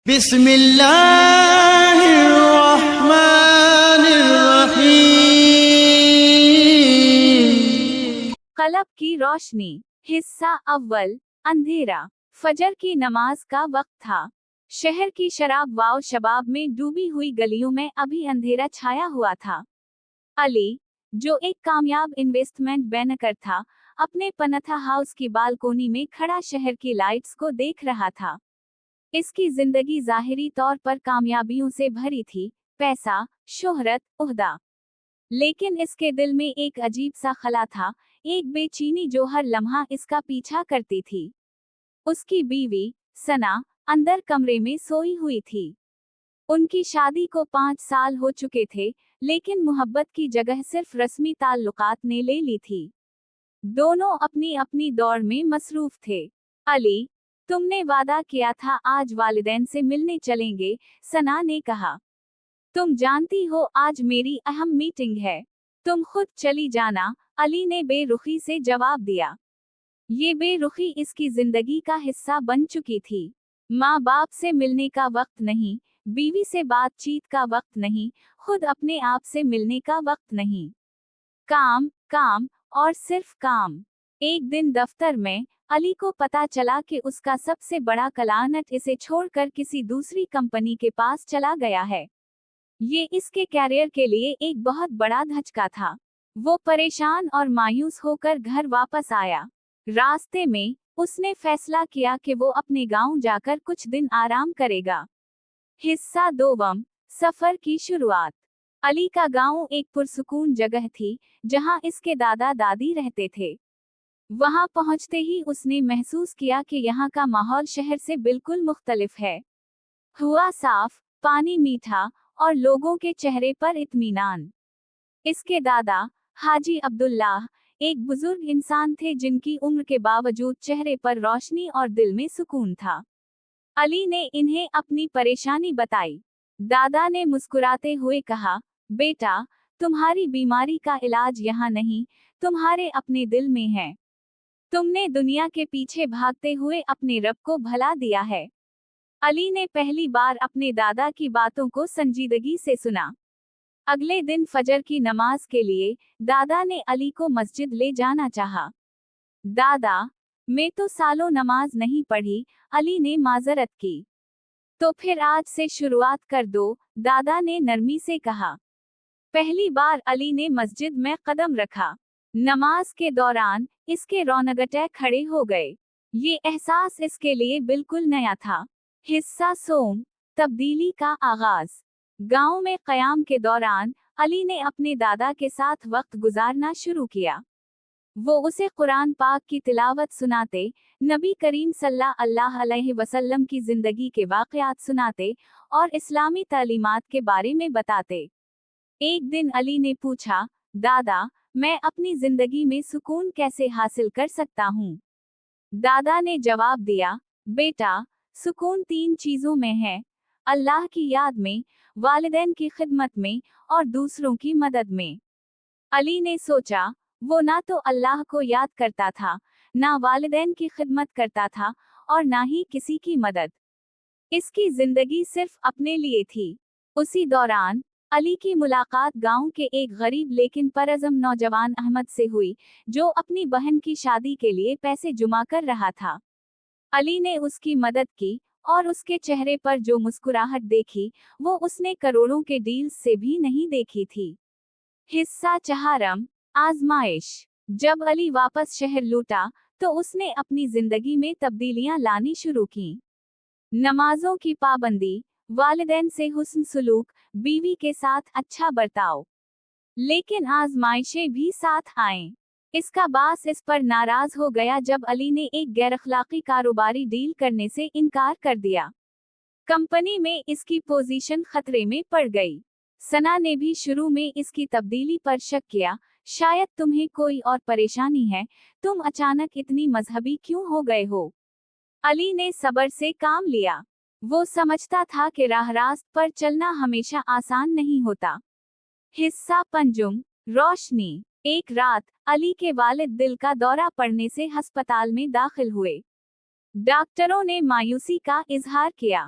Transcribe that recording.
بسم اللہ الرحمن الرحیم۔ قلب کی روشنی، حصہ اول، اندھیرا۔ فجر کی نماز کا وقت تھا۔ شہر کی شراب و شباب میں ڈوبی ہوئی گلیوں میں ابھی اندھیرا چھایا ہوا تھا۔ علی، جو ایک کامیاب انویسٹمنٹ بینکر تھا، اپنے پنتھا ہاؤس کی بالکونی میں کھڑا شہر کی لائٹس کو دیکھ رہا تھا۔ اس کی زندگی ظاہری طور پر کامیابیوں سے بھری تھی، پیسہ، شہرت، عہدہ۔ لیکن اس کے دل میں ایک عجیب سا خلا تھا، ایک بے چینی جو ہر لمحہ اس کا پیچھا کرتی تھی۔ اس کی بیوی، ثنا، اندر کمرے میں سوئی ہوئی تھی۔ ان کی شادی کو 5 سال ہو چکے تھے، لیکن محبت کی جگہ صرف رسمی تعلقات نے لے لی تھی۔ دونوں اپنی اپنی دوڑ میں مصروف تھے۔ علی، تم نے وعدہ کیا تھا آج والدین سے ملنے چلیں گے، ثنا نے کہا۔ تم جانتی ہو آج میری اہم میٹنگ ہے۔ تم خود چلی جانا، علی نے بے رخی سے جواب دیا۔ یہ بے رخی اس کی زندگی کا حصہ بن چکی تھی۔ ماں باپ سے ملنے کا وقت نہیں، بیوی سے بات چیت کا وقت نہیں، خود اپنے آپ سے ملنے کا وقت نہیں۔ کام، کام اور صرف کام۔ ایک دن دفتر میں، علی کو پتا چلا کہ اس کا سب سے بڑا کلائنٹ اسے چھوڑ کر کسی دوسری کمپنی کے پاس چلا گیا ہے۔ یہ اس کے کیریئر کے لیے ایک بہت بڑا دھچکا تھا۔ وہ پریشان اور مایوس ہو کر گھر واپس آیا۔ راستے میں، اس نے فیصلہ کیا کہ وہ اپنے گاؤں جا کر کچھ دن آرام کرے گا۔ حصہ دوم، سفر کی شروعات۔ علی کا گاؤں ایک پرسکون جگہ تھی، جہاں اس کے دادا دادی رہتے تھے۔ وہاں پہنچتے ہی اس نے محسوس کیا کہ یہاں کا ماحول شہر سے بالکل مختلف ہے۔ ہوا صاف، پانی میٹھا، اور لوگوں کے چہرے پر اطمینان۔ اس کے دادا، حاجی عبداللہ، ایک بزرگ انسان تھے جن کی عمر کے باوجود چہرے پر روشنی اور دل میں سکون تھا۔ علی نے انہیں اپنی پریشانی بتائی۔ دادا نے مسکراتے ہوئے کہا، بیٹا، تمہاری بیماری کا علاج یہاں نہیں، تمہارے اپنے دل میں ہے۔ تم نے دنیا کے پیچھے بھاگتے ہوئے اپنے رب کو بھلا دیا ہے۔ علی نے پہلی بار اپنے دادا کی باتوں کو سنجیدگی سے سنا۔ اگلے دن فجر کی نماز کے لیے، دادا نے علی کو مسجد لے جانا چاہا۔ دادا، میں تو سالوں نماز نہیں پڑھی، علی نے معذرت کی۔ تو پھر آج سے شروعات کر دو، دادا نے نرمی سے کہا۔ پہلی بار علی نے مسجد میں قدم رکھا۔ نماز کے دوران، اس کے رونگٹے کھڑے ہو گئے۔ یہ احساس اس کے لیے بالکل نیا تھا۔ حصہ سوم، تبدیلی کا آغاز۔ گاؤں میں قیام کے دوران، علی نے اپنے دادا کے ساتھ وقت گزارنا شروع کیا۔ وہ اسے قرآن پاک کی تلاوت سناتے، نبی کریم صلی اللہ علیہ وسلم کی زندگی کے واقعات سناتے، اور اسلامی تعلیمات کے بارے میں بتاتے۔ ایک دن علی نے پوچھا، دادا، میں اپنی زندگی میں سکون کیسے حاصل کر سکتا ہوں؟ دادا نے جواب دیا، بیٹا، سکون 3 چیزوں میں ہے: اللہ کی یاد میں، والدین کی خدمت میں، اور دوسروں کی مدد میں۔ علی نے سوچا، وہ نہ تو اللہ کو یاد کرتا تھا، نہ والدین کی خدمت کرتا تھا، اور نہ ہی کسی کی مدد۔ اس کی زندگی صرف اپنے لیے تھی۔ اسی دوران، علی کی ملاقات گاؤں کے ایک غریب لیکن پرعزم نوجوان احمد سے ہوئی، جو اپنی بہن کی شادی کے لیے پیسے جمع کر رہا تھا۔ علی نے اس کی مدد کی، اور اس کے چہرے پر جو مسکراہٹ دیکھی، وہ اس نے کروڑوں کے ڈیلز سے بھی نہیں دیکھی تھی۔ حصہ چہارم، آزمائش۔ جب علی واپس شہر لوٹا، تو اس نے اپنی زندگی میں تبدیلیاں لانی شروع کیں۔ نمازوں کی پابندی، والدین سے حسن سلوک، بیوی کے ساتھ اچھا برتاؤ۔ لیکن آزمائشیں بھی ساتھ آئیں۔ اس کا باس اس پر ناراض ہو گیا جب علی نے ایک غیر اخلاقی کاروباری ڈیل کرنے سے انکار کر دیا۔ کمپنی میں اس کی پوزیشن خطرے میں پڑ گئی۔ ثنا نے بھی شروع میں اس کی تبدیلی پر شک کیا، شاید تمہیں کوئی اور پریشانی ہے، تم اچانک اتنی مذہبی کیوں ہو گئے ہو؟ علی نے صبر سے کام لیا۔ وہ سمجھتا تھا کہ راہ راست پر چلنا ہمیشہ آسان نہیں ہوتا۔ حصہ پنجم، روشنی۔ ایک رات، علی کے والد دل کا دورہ پڑنے سے ہسپتال میں داخل ہوئے۔ ڈاکٹروں نے مایوسی کا اظہار کیا۔